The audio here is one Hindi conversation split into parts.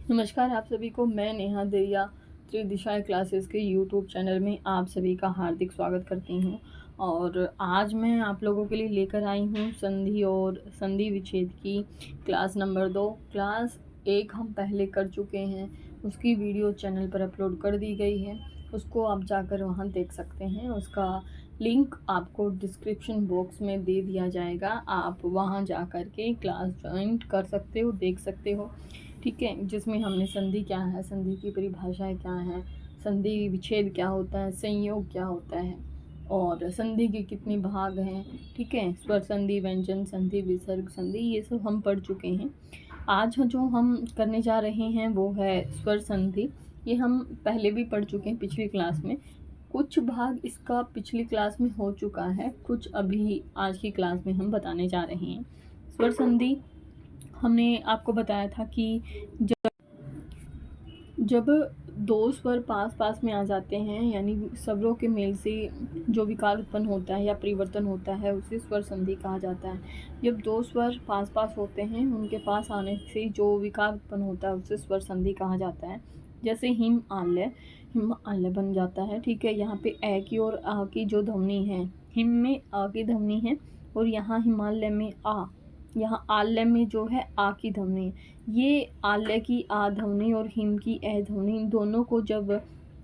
नमस्कार आप सभी को। मैं नेहा दरिया त्रिदिशाएं क्लासेस के यूट्यूब चैनल में आप सभी का हार्दिक स्वागत करती हूँ। और आज मैं आप लोगों के लिए लेकर आई हूँ संधि और संधि विच्छेद की क्लास नंबर 2। क्लास 1 हम पहले कर चुके हैं, उसकी वीडियो चैनल पर अपलोड कर दी गई है, उसको आप जाकर वहाँ देख सकते हैं। उसका लिंक आपको डिस्क्रिप्शन बॉक्स में दे दिया जाएगा, आप वहाँ जा कर के क्लास ज्वाइन कर सकते हो, देख सकते हो। ठीक है, जिसमें हमने संधि क्या है, संधि की परिभाषाएं क्या हैं, संधि विच्छेद क्या होता है, संयोग क्या होता है और संधि के कितने भाग हैं। ठीक है, स्वर संधि, व्यंजन संधि, विसर्ग संधि, ये सब हम पढ़ चुके हैं। आज जो हम करने जा रहे हैं वो है स्वर संधि। ये हम पहले भी पढ़ चुके हैं पिछली क्लास में। कुछ भाग इसका पिछली क्लास में हो चुका है, कुछ अभी आज की क्लास में हम बताने जा रहे हैं। स्वर संधि हमने आपको बताया था कि जब दो स्वर पास पास में आ जाते हैं, यानी स्वरों के मेल से जो विकार उत्पन्न होता है या परिवर्तन होता है, उसे स्वर संधि कहा जाता है। जब दो स्वर पास पास होते हैं, उनके पास आने से जो विकार उत्पन्न होता है उसे स्वर संधि कहा जाता है। जैसे हिम आल्य बन जाता है। ठीक है, यहाँ पे ए की और आ की जो ध्वनि है, हिम में आ की ध्वनि है और यहाँ हिमालय में आ, यहाँ आल्य में जो है आ की ध्वनि। ये आल्य की आ ध्वनि और हिम की ए ध्वनि, इन दोनों को जब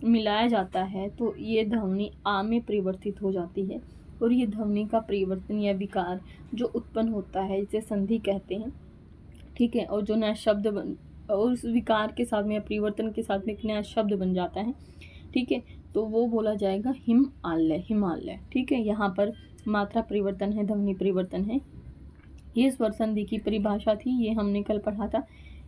मिलाया जाता है तो ये ध्वनि आ में परिवर्तित हो जाती है और ये ध्वनि का परिवर्तन या विकार जो उत्पन्न होता है इसे संधि कहते हैं। ठीक है, और जो नया शब्द बन और उस विकार के साथ में या परिवर्तन के साथ में एक नया शब्द बन जाता है। ठीक है, तो वो बोला जाएगा हिमालय। ठीक है, यहाँ पर मात्रा परिवर्तन है, ध्वनि परिवर्तन है। ये स्वर संधि की परिभाषा थी, ये हमने कल पढ़ा था।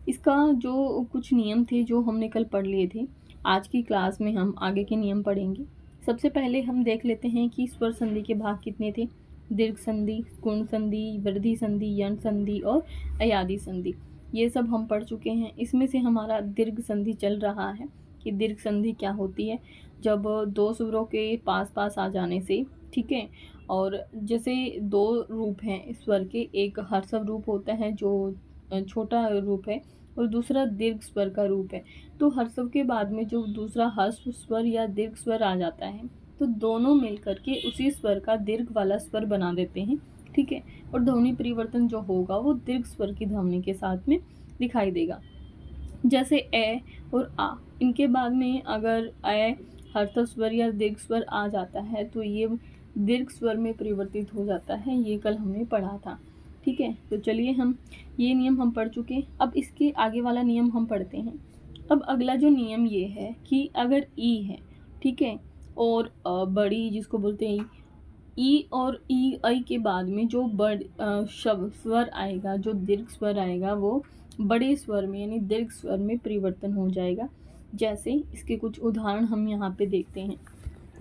इसका जो कुछ नियम थे जो हमने कल पढ़ लिए थे, आज की क्लास में हम आगे के नियम पढ़ेंगे। सबसे पहले हम देख लेते हैं कि स्वर संधि के भाग कितने थे। दीर्घ संधि, गुण संधि, वृद्धि संधि, यण संधि और अयादि संधि, ये सब हम पढ़ चुके हैं। इसमें से हमारा दीर्घ संधि चल रहा है कि दीर्घ संधि क्या होती है। जब दो स्वरों के पास पास आ जाने से, ठीक है, और जैसे दो रूप हैं स्वर के, एक ह्रस्व रूप होता है जो छोटा रूप है और दूसरा दीर्घ स्वर का रूप है। तो ह्रस्व के बाद में जो दूसरा ह्रस्व स्वर या दीर्घ स्वर आ जाता है तो दोनों मिलकर के उसी स्वर का दीर्घ वाला स्वर बना देते हैं। ठीक है, और ध्वनि परिवर्तन जो होगा वो दीर्घ स्वर की ध्वनि के साथ में दिखाई देगा। जैसे ए और आ, इनके बाद में अगर ए ह्रस्व स्वर या दीर्घ स्वर आ जाता है तो ये दीर्घ स्वर में परिवर्तित हो जाता है। ये कल हमने पढ़ा था। ठीक है, तो चलिए हम ये नियम हम पढ़ चुके। अब इसके आगे वाला नियम हम पढ़ते हैं। अब अगला जो नियम ये है कि अगर ई है, ठीक है, और बड़ी जिसको बोलते हैं ई, और ई आई के बाद में जो शब्द स्वर आएगा, जो दीर्घ स्वर आएगा, वो बड़े स्वर में यानी दीर्घ स्वर में परिवर्तन हो जाएगा। जैसे इसके कुछ उदाहरण हम यहाँ पे देखते हैं।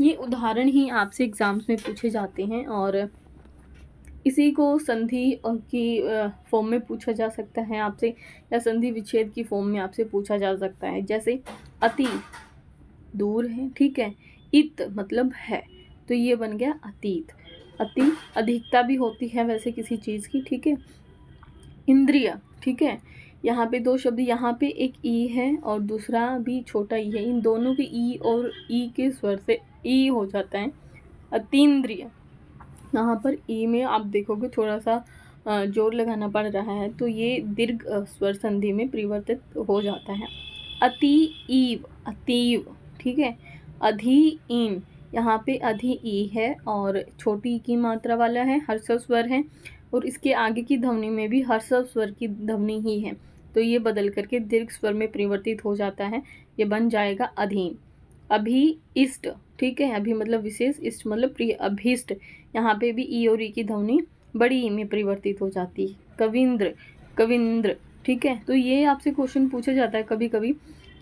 ये उदाहरण ही आपसे एग्जाम्स में पूछे जाते हैं और इसी को संधि की फॉर्म में पूछा जा सकता है आपसे, या संधि विच्छेद की फॉर्म में आपसे पूछा जा सकता है। जैसे अति दूर है, ठीक है, इत मतलब है, तो ये बन गया अतीत। अति अधिकता भी होती है वैसे किसी चीज़ की। ठीक है, इंद्रिय, ठीक है, यहाँ पे दो शब्द, यहाँ पे एक ई है और दूसरा भी छोटा ई है, इन दोनों के ई और ई के स्वर से ई हो जाता है अतीन्द्रिय। यहाँ पर ई में आप देखोगे थोड़ा सा जोर लगाना पड़ रहा है, तो ये दीर्घ स्वर संधि में परिवर्तित हो जाता है। अतीव, अतीव, ठीक है, अधि ईन, यहाँ पे अधि ई है और छोटी ई की मात्रा वाला है, ह्रस्व स्वर है और इसके आगे की ध्वनि में भी ह्रस्व स्वर की ध्वनि ही है, तो ये बदल करके दीर्घ स्वर में परिवर्तित हो जाता है। ये बन जाएगा अधीन। अभी इष्ट, ठीक है, अभी मतलब विशेष, इष्ट मतलब प्रिय, अभीष्ट, यहाँ पे भी ई और ई की ध्वनि बड़ी ई में परिवर्तित हो जाती है। कविंद्र, कविंद्र, ठीक है, तो ये आपसे क्वेश्चन पूछा जाता है कभी कभी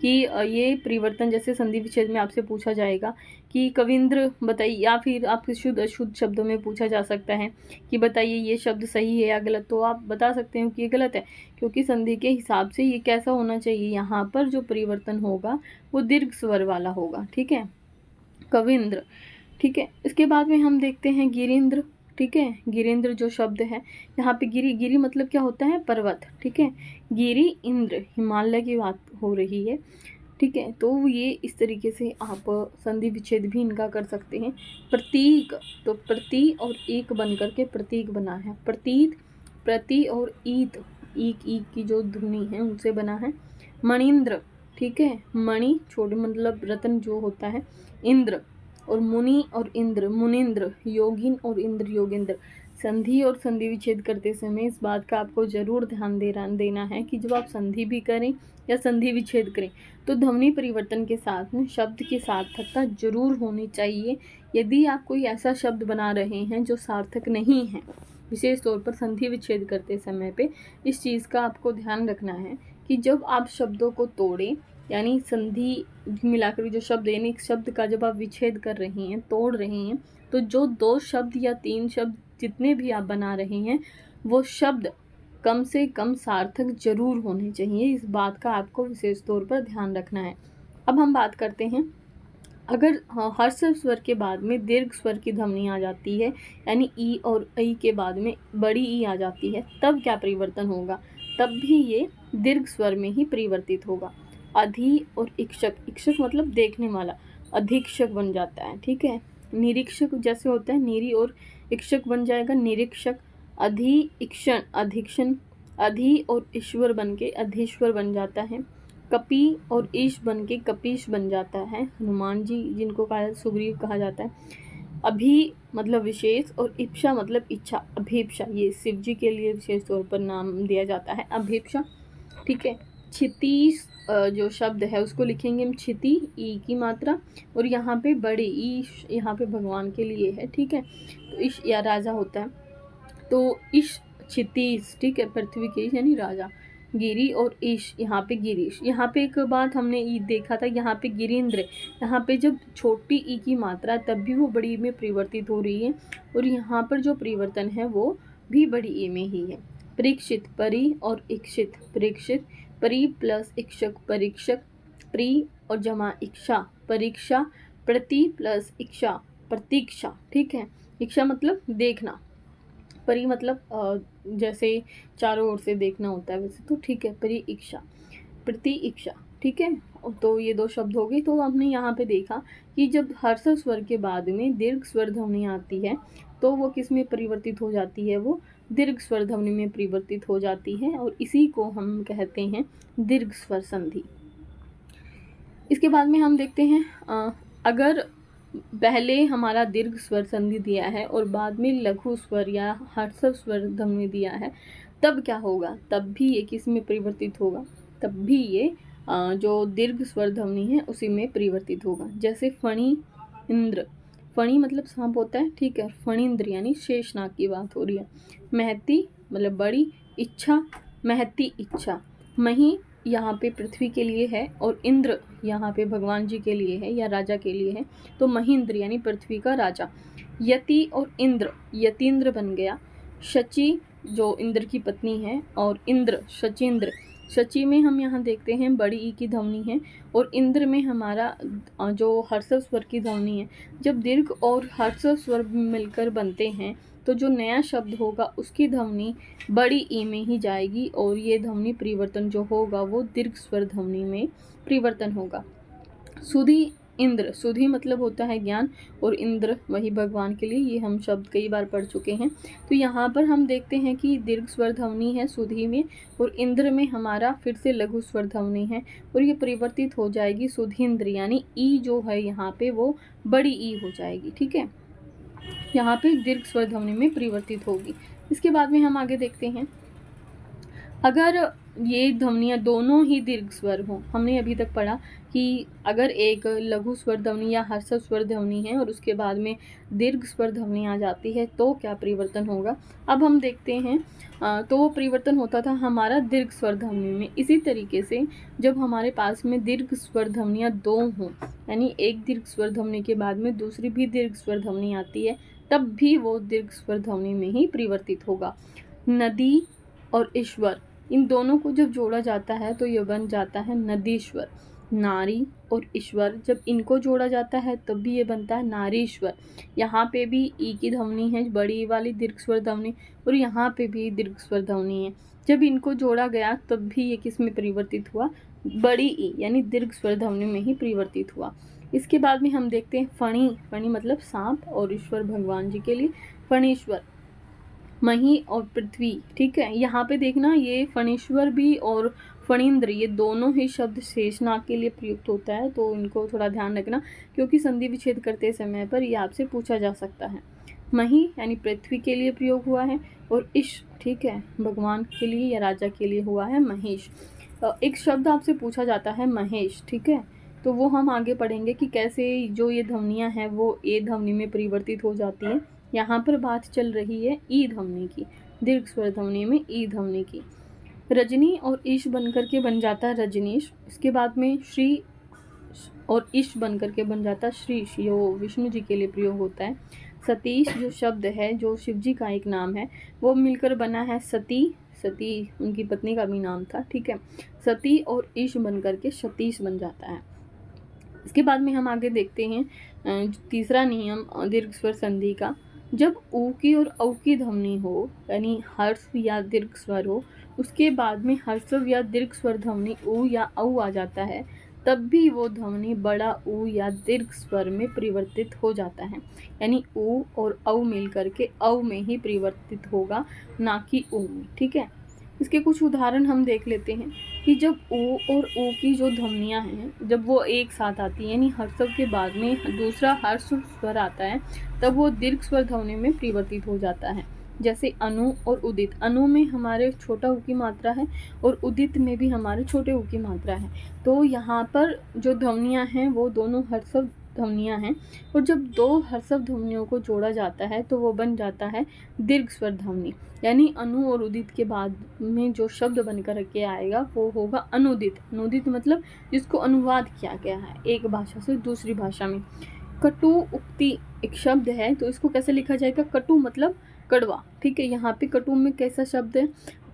कि ये परिवर्तन जैसे संधि विच्छेद में आपसे पूछा जाएगा कि कविंद्र बताइए, या फिर आपसे शुद्ध अशुद्ध शब्दों में पूछा जा सकता है कि बताइए ये शब्द सही है या गलत, तो आप बता सकते हो कि ये गलत है, क्योंकि संधि के हिसाब से ये कैसा होना चाहिए, यहाँ पर जो परिवर्तन होगा वो दीर्घ स्वर वाला होगा। ठीक है, कविंद्र। ठीक है, इसके बाद में हम देखते हैं गिरीन्द्र। ठीक है। गिरेंद्र जो शब्द है यहाँ पे, गिरी गिरी मतलब क्या होता है, पर्वत, ठीक है। गिरी इंद्र, हिमालय की बात हो रही है, ठीक है। तो ये इस तरीके से आप संधि विच्छेद भी इनका कर सकते हैं। प्रतीक, तो प्रति और एक बन करके प्रतीक बना है। प्रतीत, प्रति और ईत, ईक ईक की जो ध्वनि है उनसे बना है। मणिंद्र, ठीक है, मणि छोटे मतलब रत्न जो होता है। इंद्र और मुनि और इंद्र, मुनिंद्र, योगिन और इंद्र योगेंद्र। संधि और संधि विच्छेद करते समय इस बात का आपको जरूर ध्यान देना है कि जब आप संधि भी करें या संधि विच्छेद करें तो ध्वनि परिवर्तन के साथ में शब्द की सार्थकता जरूर होनी चाहिए। यदि आप कोई ऐसा शब्द बना रहे हैं जो सार्थक नहीं है, विशेष तौर पर संधि विच्छेद करते समय पे इस चीज़ का आपको ध्यान रखना है कि जब आप शब्दों को तोड़ें, यानी संधि मिलाकर जो शब्द, यानी शब्द का जब आप विच्छेद कर रहे हैं, तोड़ रहे हैं, तो जो 2 शब्द या 3 शब्द जितने भी आप बना रहे हैं वो शब्द कम से कम सार्थक जरूर होने चाहिए। इस बात का आपको विशेष तौर पर ध्यान रखना है। अब हम बात करते हैं, अगर हर्ष स्वर के बाद में दीर्घ स्वर की ध्वनि आ जाती है, यानी ई और ऐ के बाद में बड़ी ई आ जाती है, तब क्या परिवर्तन होगा? तब भी ये दीर्घ स्वर में ही परिवर्तित होगा। अधि और इक्षक, इक्षक मतलब देखने वाला, अधीक्षक बन जाता है, ठीक है। निरीक्षक जैसे होता है, निरी और इक्षक बन जाएगा निरीक्षक। अधि इक्षण, अधीक्षण, अधि और ईश्वर बन के अधीश्वर बन जाता है। कपि और ईश बन के कपीश बन जाता है, हनुमान जी जिनको कहा सुग्रीव कहा जाता है। अभी मतलब विशेष और इप्सा मतलब इच्छा, अभीप्सा, ये शिव जी के लिए विशेष तौर पर नाम दिया जाता है, अभीप्सा, ठीक है। क्षितिज जो शब्द है उसको लिखेंगे हम क्षिति, ई की मात्रा, और यहाँ पे बड़े ई यहाँ पे भगवान के लिए है, ठीक है। तो ईश या राजा होता है, तो ईश क्षितिज, ठीक है, पृथ्वी के यानी राजा। गिरी और ईश, यहाँ पे गिरीश। यहाँ पे एक बात हमने ई देखा था, यहाँ पे गिरीन्द्र, यहाँ पे जब छोटी ई की मात्रा तब भी वो बड़ी में परिवर्तित हो रही है, और यहाँ पर जो परिवर्तन है वो भी बड़ी ई में ही है। परीक्षित, परी और इक्षित, परीक्षित, परी प्लस इक्षक परीक्षक, प्री और जमा इक्षा, परीक्षा, प्रति प्लस इक्षा प्रतीक्षा, ठीक है। इक्षा मतलब देखना, परी मतलब जैसे चारों ओर से देखना होता है वैसे, तो ठीक है, परी इक्षा, प्रति इक्षा, ठीक है। तो ये 2 शब्द हो गए। तो हमने यहाँ पे देखा कि जब हर्ष स्वर के बाद में दीर्घ स्वर ध्वनि आती है तो वो किस में परिवर्तित हो जाती है? वो दीर्घ स्वर ध्वनि में परिवर्तित हो जाती है, और इसी को हम कहते हैं दीर्घ स्वर संधि। इसके बाद में हम देखते हैं, अगर पहले हमारा दीर्घ स्वर संधि दिया है और बाद में लघु स्वर या ह्रस्व स्वर ध्वनि दिया है, तब क्या होगा? तब भी ये किस में परिवर्तित होगा? तब भी ये जो दीर्घ स्वर ध्वनि है उसी में परिवर्तित होगा। जैसे फणी इंद्र, फणी मतलब सांप होता है, ठीक है, फणींद्र यानी शेषनाग की बात हो रही है। महती मतलब बड़ी, इच्छा, महती इच्छा। मही यहाँ पे पृथ्वी के लिए है और इंद्र यहाँ पे भगवान जी के लिए है या राजा के लिए है, तो महींद्र यानी पृथ्वी का राजा। यति और इंद्र, यतीन्द्र बन गया। शची जो इंद्र की पत्नी है, और इंद्र शचींद्र, शची में हम यहाँ देखते हैं बड़ी ई की ध्वनि है, और इंद्र में हमारा जो ह्रस्व स्वर की ध्वनि है। जब दीर्घ और ह्रस्व स्वर मिलकर बनते हैं तो जो नया शब्द होगा उसकी ध्वनि बड़ी ई में ही जाएगी, और ये ध्वनि परिवर्तन जो होगा वो दीर्घ स्वर ध्वनि में परिवर्तन होगा। सुधि इंद्र, सुधि मतलब होता है ज्ञान, और इंद्र वही भगवान के लिए, ये हम शब्द कई बार पढ़ चुके हैं। तो यहाँ पर हम देखते हैं कि दीर्घ स्वर ध्वनि है सुधि में, और इंद्र में हमारा फिर से लघु स्वर ध्वनि है, और ये परिवर्तित हो जाएगी सुधींद्र, यानी ई जो है यहाँ पे वो बड़ी ई हो जाएगी, ठीक है। यहाँ पे दीर्घ स्वर ध्वनि में परिवर्तित होगी। इसके बाद में हम आगे देखते हैं, अगर ये ध्वनियाँ दोनों ही दीर्घ स्वर हों, हमने अभी तक पढ़ा कि अगर एक लघु स्वर ध्वनि या ह्रस्व स्वर ध्वनि है और उसके बाद में दीर्घ स्वर ध्वनि आ जाती है तो क्या परिवर्तन होगा। अब हम देखते हैं, तो वो परिवर्तन होता था हमारा दीर्घ स्वर ध्वनि में। इसी तरीके से जब हमारे पास में दीर्घ स्वर ध्वनियाँ 2 हों, यानी एक दीर्घ स्वर ध्वनि के बाद में दूसरी भी दीर्घ स्वर ध्वनि आती है, तब भी वो दीर्घ स्वर ध्वनि में ही परिवर्तित होगा। नदी और ईश्वर, इन दोनों को जब जोड़ा जाता है तो ये बन जाता है नदीश्वर। नारी और ईश्वर, जब इनको जोड़ा जाता है तब भी ये बनता है नारीश्वर। यहाँ पे भी ई की ध्वनि है, बड़ी वाली दीर्घ स्वर ध्वनि, और यहाँ पे भी दीर्घ स्वर ध्वनि है। जब इनको जोड़ा गया तब भी ये किस में परिवर्तित हुआ, बड़ी ई यानी दीर्घ स्वर ध्वनि में ही परिवर्तित हुआ। इसके बाद में हम देखते हैं फणी। फणी मतलब सांप, और ईश्वर भगवान जी के लिए फणीश्वर। मही और पृथ्वी, ठीक है। यहाँ पे देखना, ये फणीश्वर भी और फणींद्र ये दोनों ही शब्द शेषनाग के लिए प्रयुक्त होता है, तो इनको थोड़ा ध्यान रखना, क्योंकि संधि विच्छेद करते समय पर ये आपसे पूछा जा सकता है। मही यानी पृथ्वी के लिए प्रयोग हुआ है, और ईश, ठीक है, भगवान के लिए या राजा के लिए हुआ है महेश। एक शब्द आपसे पूछा जाता है महेश, ठीक है, तो वो हम आगे पढ़ेंगे कि कैसे जो ये ध्वनियाँ हैं वो ए ध्वनि में परिवर्तित हो जाती हैं। यहाँ पर बात चल रही है ई ध्वनि की, दीर्घ स्वर ध्वनि में ई ध्वनि की। रजनी और ईश बनकर के बन जाता है रजनीश। इसके बाद में श्री और ईश बनकर के बन जाता है श्रीश, जो विष्णु जी के लिए प्रयोग होता है। सतीश जो शब्द है, जो शिव जी का एक नाम है, वो मिलकर बना है सती। सती उनकी पत्नी का भी नाम था, ठीक है। सती और ईश बनकर के सतीश बन जाता है। इसके बाद में हम आगे देखते हैं तीसरा नियम दीर्घ स्वर संधि का। जब ऊ की और औ की ध्वनि हो, यानी हर्ष या दीर्घ स्वर हो, उसके बाद में हर्षव या दीर्घ स्वर ध्वनि ऊ या औ आ जाता है, तब भी वो ध्वनि बड़ा ऊ या दीर्घ स्वर में परिवर्तित हो जाता है। यानी ऊ और औ मिलकर के औ में ही परिवर्तित होगा, ना कि ऊ में, ठीक है। इसके कुछ उदाहरण हम देख लेते हैं कि जब ऊ और ऊ की जो ध्वनियाँ हैं, जब वो एक साथ आती हैं, यानी हर्षव के बाद में दूसरा हर्ष स्वर आता है, तब वो दीर्घ स्वर ध्वनि में परिवर्तित हो जाता है। जैसे अनु और उदित। अनु में हमारे छोटा ऊ की मात्रा है, और उदित में भी हमारे छोटे ऊ की मात्रा है। तो यहाँ पर जो ध्वनियाँ हैं वो दोनों हर्षव ध्वनियाँ हैं, और जब दो हर्षव ध्वनियों को जोड़ा जाता है तो वो बन जाता है दीर्घ स्वर ध्वनि। यानी अनु और उदित के बाद में जो शब्द बनकर के आएगा वो होगा अनुदित। अनुदित मतलब जिसको अनुवाद किया गया है एक भाषा से दूसरी भाषा में। कटु उक्ति एक शब्द है, तो इसको कैसे लिखा जाएगा, कटु मतलब कड़वा, ठीक है। यहाँ पे कटु में कैसा शब्द है,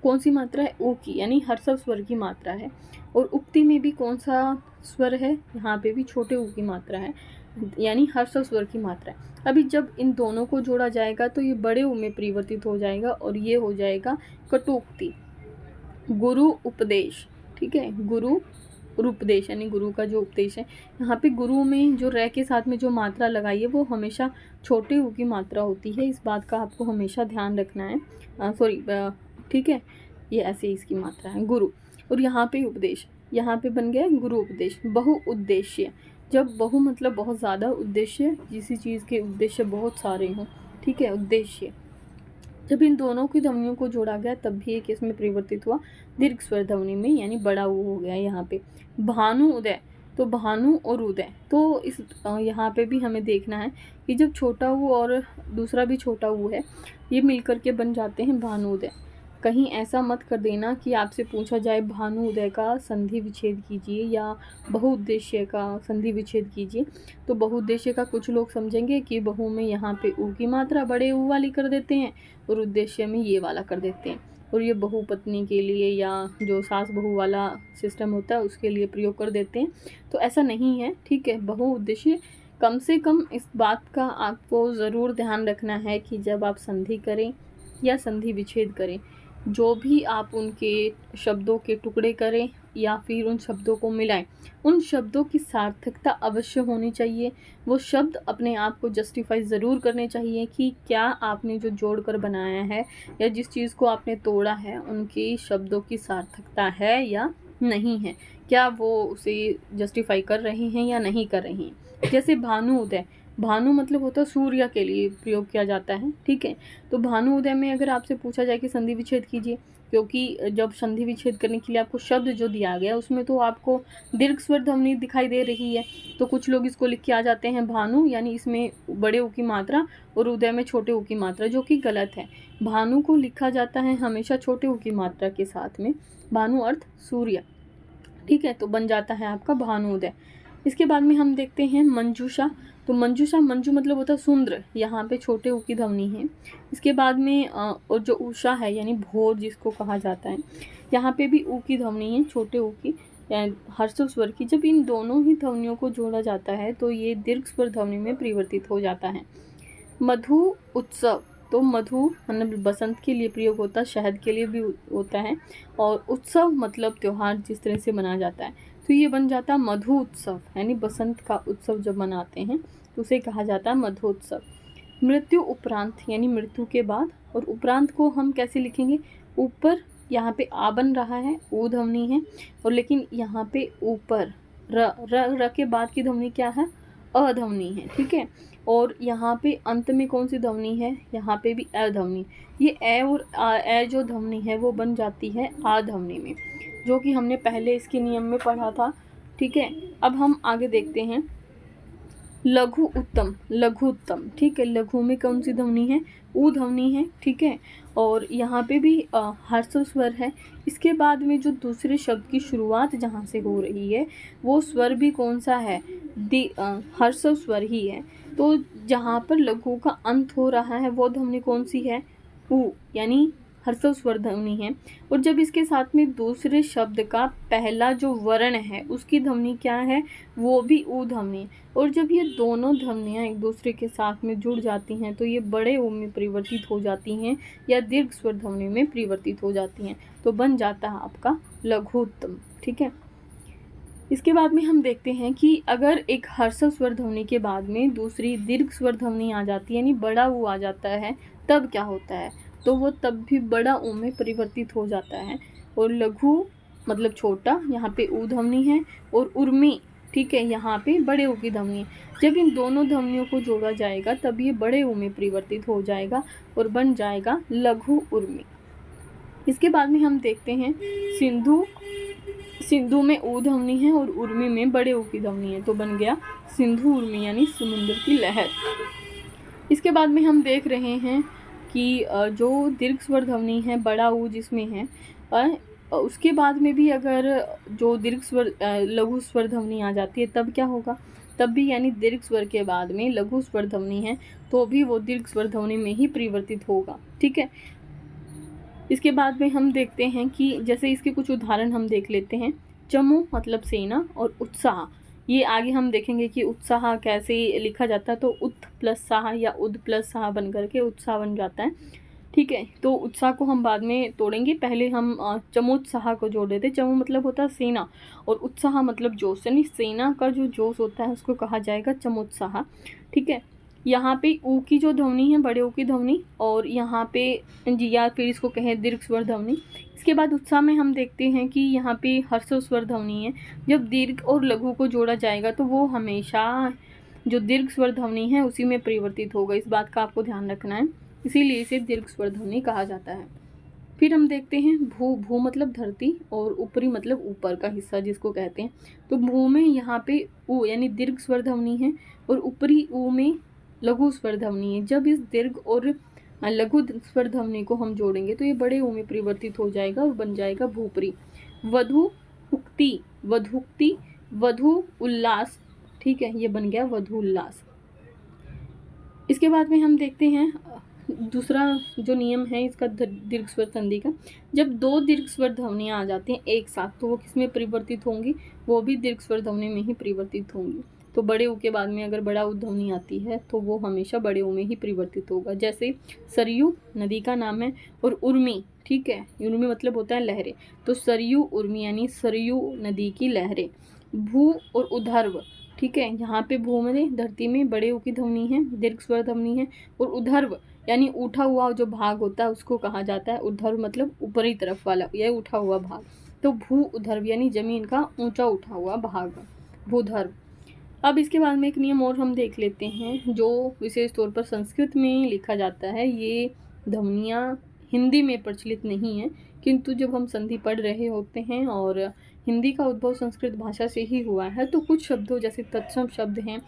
कौन सी मात्रा है, ओ की, यानी हर्षव स्वर की मात्रा है। और उक्ति में भी कौन सा स्वर है, यहाँ पे भी छोटे ऊ की मात्रा है, यानी हर्षव स्वर की मात्रा है। अभी जब इन दोनों को जोड़ा जाएगा तो ये बड़े ऊ में परिवर्तित हो जाएगा, और ये हो जाएगा कटुक्ति। गुरु उपदेश, ठीक है, गुरु और उपदेश यानी गुरु का जो उपदेश है। यहाँ पे गुरु में जो रै के साथ में जो मात्रा लगाई है वो हमेशा छोटे ऊ की मात्रा होती है, इस बात का आपको हमेशा ध्यान रखना है। ठीक है, ये ऐसे इसकी मात्रा है गुरु। और यहाँ पे उपदेश, यहाँ पे बन गया गुरु उपदेश। बहु उद्देश्य, जब बहु मतलब बहुत ज़्यादा, उद्देश्य किसी चीज़ के उद्देश्य बहुत सारे हों, ठीक है, उद्देश्य। जब इन दोनों की ध्वनियों को जोड़ा गया तब भी एक इसमें परिवर्तित हुआ दीर्घ स्वर ध्वनि में, यानी बड़ा ऊ हो गया यहाँ पे। भानु उदय, तो भानु और उदय, तो इस यहाँ पे भी हमें देखना है कि जब छोटा ऊ और दूसरा भी छोटा ऊ है, ये मिलकर के बन जाते हैं भानु उदय। कहीं ऐसा मत कर देना कि आपसे पूछा जाए भानु उदय का संधि विच्छेद कीजिए या बहुउद्देश्य का संधि विच्छेद कीजिए, तो बहुउद्देश्य का कुछ लोग समझेंगे कि बहु में यहाँ पे ऊ की मात्रा बड़े ऊ वाली कर देते हैं और उद्देश्य में ये वाला कर देते हैं, और ये बहु पत्नी के लिए या जो सास बहू वाला सिस्टम होता है उसके लिए प्रयोग कर देते हैं। तो ऐसा नहीं है, ठीक है। बहुउद्देश्य, कम से कम इस बात का आपको ज़रूर ध्यान रखना है कि जब आप संधि करें या संधि विच्छेद करें, जो भी आप उनके शब्दों के टुकड़े करें या फिर उन शब्दों को मिलाएं, उन शब्दों की सार्थकता अवश्य होनी चाहिए। वो शब्द अपने आप को जस्टिफाई ज़रूर करने चाहिए कि क्या आपने जो जोड़कर बनाया है या जिस चीज़ को आपने तोड़ा है उनके शब्दों की सार्थकता है या नहीं है, क्या वो उसे जस्टिफाई कर रहे हैं या नहीं कर रहे हैं। जैसे भानु उदय, भानु मतलब होता है सूर्य के लिए प्रयोग किया जाता है, ठीक है। तो भानु उदय में अगर आपसे पूछा जाए कि संधि विच्छेद कीजिए, क्योंकि जब संधि विच्छेद करने के लिए आपको शब्द जो दिया गया उसमें तो आपको दीर्घ स्वर ध्वनि दिखाई दे रही है, तो कुछ लोग इसको लिख के आ जाते हैं भानु यानी इसमें बड़े ऊ की मात्रा और उदय में छोटे ऊ की मात्रा, जो कि गलत है। भानु को लिखा जाता है हमेशा छोटे ऊ की मात्रा के साथ में, भानु अर्थ सूर्य, ठीक है, तो बन जाता है आपका भानु उदय। इसके बाद में हम देखते हैं मंजूषा। तो मंजूषा, मंजू मतलब होता है सुंदर, यहाँ पे छोटे ऊ की ध्वनि है। इसके बाद में और जो उषा है यानी भोर जिसको कहा जाता है, यहाँ पे भी ऊ की ध्वनि है, छोटे ऊ की। या ह्रस्व स्वर की, जब इन दोनों ही ध्वनियों को जोड़ा जाता है तो ये दीर्घ स्वर ध्वनि में परिवर्तित हो जाता है। मधु उत्सव, तो मधु मतलब बसंत के लिए प्रयोग होता है, शहद के लिए भी होता है, और उत्सव मतलब त्योहार जिस तरह से मनाया जाता है, तो ये बन जाता है मधु उत्सव, यानी बसंत का उत्सव जब मनाते हैं तो उसे कहा जाता है मधु उत्सव। मृत्यु उपरांत, यानी मृत्यु के बाद, और उपरांत को हम कैसे लिखेंगे, ऊपर यहाँ पे आ बन रहा है, ऊ ध्वनि है, और लेकिन यहाँ पे ऊपर र के बाद की ध्वनि क्या है, अ ध्वनि है, ठीक है। और यहाँ पे अंत में कौन सी ध्वनि है, यहाँ पे भी अ ध्वनि। ये ए और ए जो ध्वनि है वो बन जाती है आ ध्वनि में, जो कि हमने पहले इसके नियम में पढ़ा था, ठीक है। अब हम आगे देखते हैं लघु उत्तम, लघु उत्तम, ठीक है। लघु में कौन सी ध्वनि है, ऊ ध्वनि है, ठीक है। और यहाँ पे भी ह्रस्व स्वर है। इसके बाद में जो दूसरे शब्द की शुरुआत जहाँ से हो रही है वो स्वर भी कौन सा है, ह्रस्व स्वर ही है। तो जहाँ पर लघु का अंत हो रहा है वो ध्वनि कौन सी है, ऊ, यानी ह्रस्व स्वर ध्वनि है। और जब इसके साथ में दूसरे शब्द का पहला जो वर्ण है उसकी ध्वनि क्या है, वो भी ऊ ध्वनि। और जब ये दोनों ध्वनियाँ एक दूसरे के साथ में जुड़ जाती हैं तो ये बड़े ऊ में परिवर्तित हो जाती हैं या दीर्घ स्वर ध्वनि में परिवर्तित हो जाती हैं, तो बन जाता है आपका लघु उत्तम, ठीक है। इसके बाद में हम देखते हैं कि अगर एक ह्रस्व स्वर ध्वनि के बाद में दूसरी दीर्घ स्वर ध्वनि आ जाती है, यानी बड़ा ऊ आ जाता है, तब क्या होता है, तो वो तब भी बड़ा ऊ में परिवर्तित हो जाता है। और लघु मतलब छोटा, यहाँ पे ऊ ध्वनि है, और उर्मी, ठीक है, यहाँ पे बड़े ऊ की ध्वनि है। जब इन दोनों ध्वनियों को जोड़ा जाएगा तब ये बड़े ऊ में परिवर्तित हो जाएगा और बन जाएगा लघु उर्मी। इसके बाद में हम देखते हैं सिंधु, सिंधु में ऊ ध्वनि है और उर्मी में बड़े ऊ की ध्वनि है, तो बन गया सिंधु उर्मी, यानी समुद्र की लहर। इसके बाद में हम देख रहे हैं कि जो दीर्घ स्वर ध्वनि है बड़ा ऊ जिसमें है, उसके बाद में भी अगर जो दीर्घ स्वर लघु स्वर ध्वनि आ जाती है तब क्या होगा, तब भी यानी दीर्घ स्वर के बाद में लघु स्वर ध्वनि है तो भी वो दीर्घ स्वर ध्वनि में ही परिवर्तित होगा, ठीक है। इसके बाद में हम देखते हैं कि जैसे इसके कुछ उदाहरण हम देख लेते हैं। चमू मतलब सेना, और उत्साह, ये आगे हम देखेंगे कि उत्साह कैसे लिखा जाता है, तो उत प्लस साह या उद प्लस साह बन करके उत्साह बन जाता है, ठीक है। तो उत्साह को हम बाद में तोड़ेंगे, पहले हम चमोत्साह को जोड़ देते। चमू मतलब होता है सेना और उत्साह मतलब जोश, यानी सेना का जो जोश होता है उसको कहा जाएगा चमोत्साह, ठीक है। यहाँ पे ऊ की जो ध्वनि है बड़े ऊ की ध्वनि, और यहाँ पे या फिर इसको कहें दीर्घ स्वर ध्वनि। इसके बाद उत्साह में हम देखते हैं कि यहाँ पे ह्रस्व स्वर ध्वनि है। जब दीर्घ और लघु को जोड़ा जाएगा तो वो हमेशा जो दीर्घ स्वर ध्वनि है उसी में परिवर्तित होगा, इस बात का आपको ध्यान रखना है, इसीलिए इसे दीर्घ स्वर ध्वनि कहा जाता है। फिर हम देखते हैं भू, भू मतलब धरती, और ऊपरी मतलब ऊपर का हिस्सा जिसको कहते हैं। तो भू में यहाँ पे ऊ यानी दीर्घ स्वर ध्वनि है और ऊपरी ऊ में लघु स्वर ध्वनि है। जब इस दीर्घ और लघु स्वर ध्वनि को हम जोड़ेंगे तो ये बड़े ऊ में परिवर्तित हो जाएगा और बन जाएगा भूपरी। वधु उक्ति, वधुक्ति, वधु उल्लास, ठीक है, ये बन गया वधु उल्लास। इसके बाद में हम देखते हैं दूसरा जो नियम है इसका दीर्घ स्वर संधि का। जब दो दीर्घ स्वर ध्वनियाँ आ जाती हैं एक साथ तो वो किस में परिवर्तित होंगी, वो भी दीर्घ स्वर ध्वनि में ही परिवर्तित होंगी। तो बड़े ऊ के बाद में अगर बड़ा ऊ ध्वनि आती है तो वो हमेशा बड़े ऊ में ही परिवर्तित होगा। जैसे सरयू नदी का नाम है, और उर्मी, ठीक है, उर्मी मतलब होता है लहरें, तो सरयू उर्मी यानी सरयू नदी की लहरें। भू और उधर्व, ठीक है, यहाँ पे भू में धरती में बड़े ऊ की ध्वनि है, दीर्घ स्वर ध्वनि है, और उधर्व यानी उठा हुआ जो भाग होता है उसको कहा जाता है उधर्व, मतलब ऊपरी तरफ वाला यह उठा हुआ भाग। तो भू उधर्व यानी जमीन का ऊंचा उठा हुआ भाग, भूधर्व। अब इसके बाद में एक नियम और हम देख लेते हैं जो विशेष तौर पर संस्कृत में लिखा जाता है। ये ध्वनियाँ हिंदी में प्रचलित नहीं है, किंतु जब हम संधि पढ़ रहे होते हैं और हिंदी का उद्भव संस्कृत भाषा से ही हुआ है तो कुछ शब्दों जैसे तत्सम शब्द हैं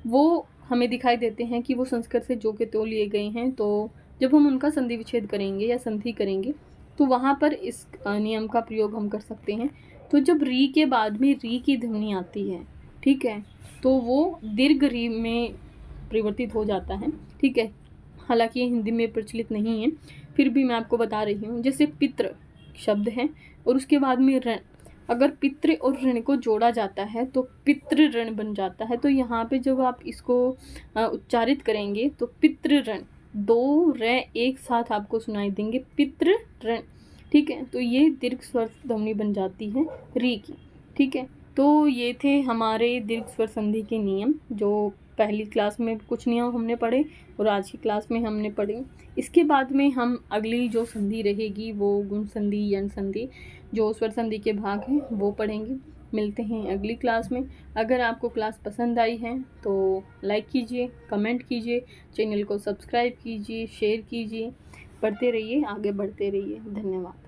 वो हमें दिखाई देते हैं कि वो संस्कृत से जो के तो लिए गए हैं। तो जब हम उनका संधि विच्छेद करेंगे या संधि करेंगे तो वहाँ पर इस नियम का प्रयोग हम कर सकते हैं। तो जब री के बाद में री की ध्वनि आती है, ठीक है, तो वो दीर्घ री में परिवर्तित हो जाता है, ठीक है। हालांकि ये हिंदी में प्रचलित नहीं है, फिर भी मैं आपको बता रही हूँ। जैसे पितृ शब्द है और उसके बाद में अगर पितृ और ऋण को जोड़ा जाता है तो पितृ ऋण बन जाता है। तो यहाँ पे जब आप इसको उच्चारित करेंगे तो पितृ ऋण, 2 ऋ एक साथ आपको सुनाई देंगे, पितृ ऋण। ठीक है, तो ये दीर्घ स्वर ध्वनि बन जाती है री की। ठीक है, तो ये थे हमारे दीर्घ स्वर संधि के नियम, जो पहली क्लास में कुछ नियम हमने पढ़े और आज की क्लास में हमने पढ़े। इसके बाद में हम अगली जो संधि रहेगी वो गुण संधि, यण संधि, जो स्वर संधि के भाग हैं वो पढ़ेंगे। मिलते हैं अगली क्लास में। अगर आपको क्लास पसंद आई है तो लाइक कीजिए, कमेंट कीजिए, चैनल को सब्सक्राइब कीजिए, शेयर कीजिए। पढ़ते रहिए, आगे बढ़ते रहिए। धन्यवाद।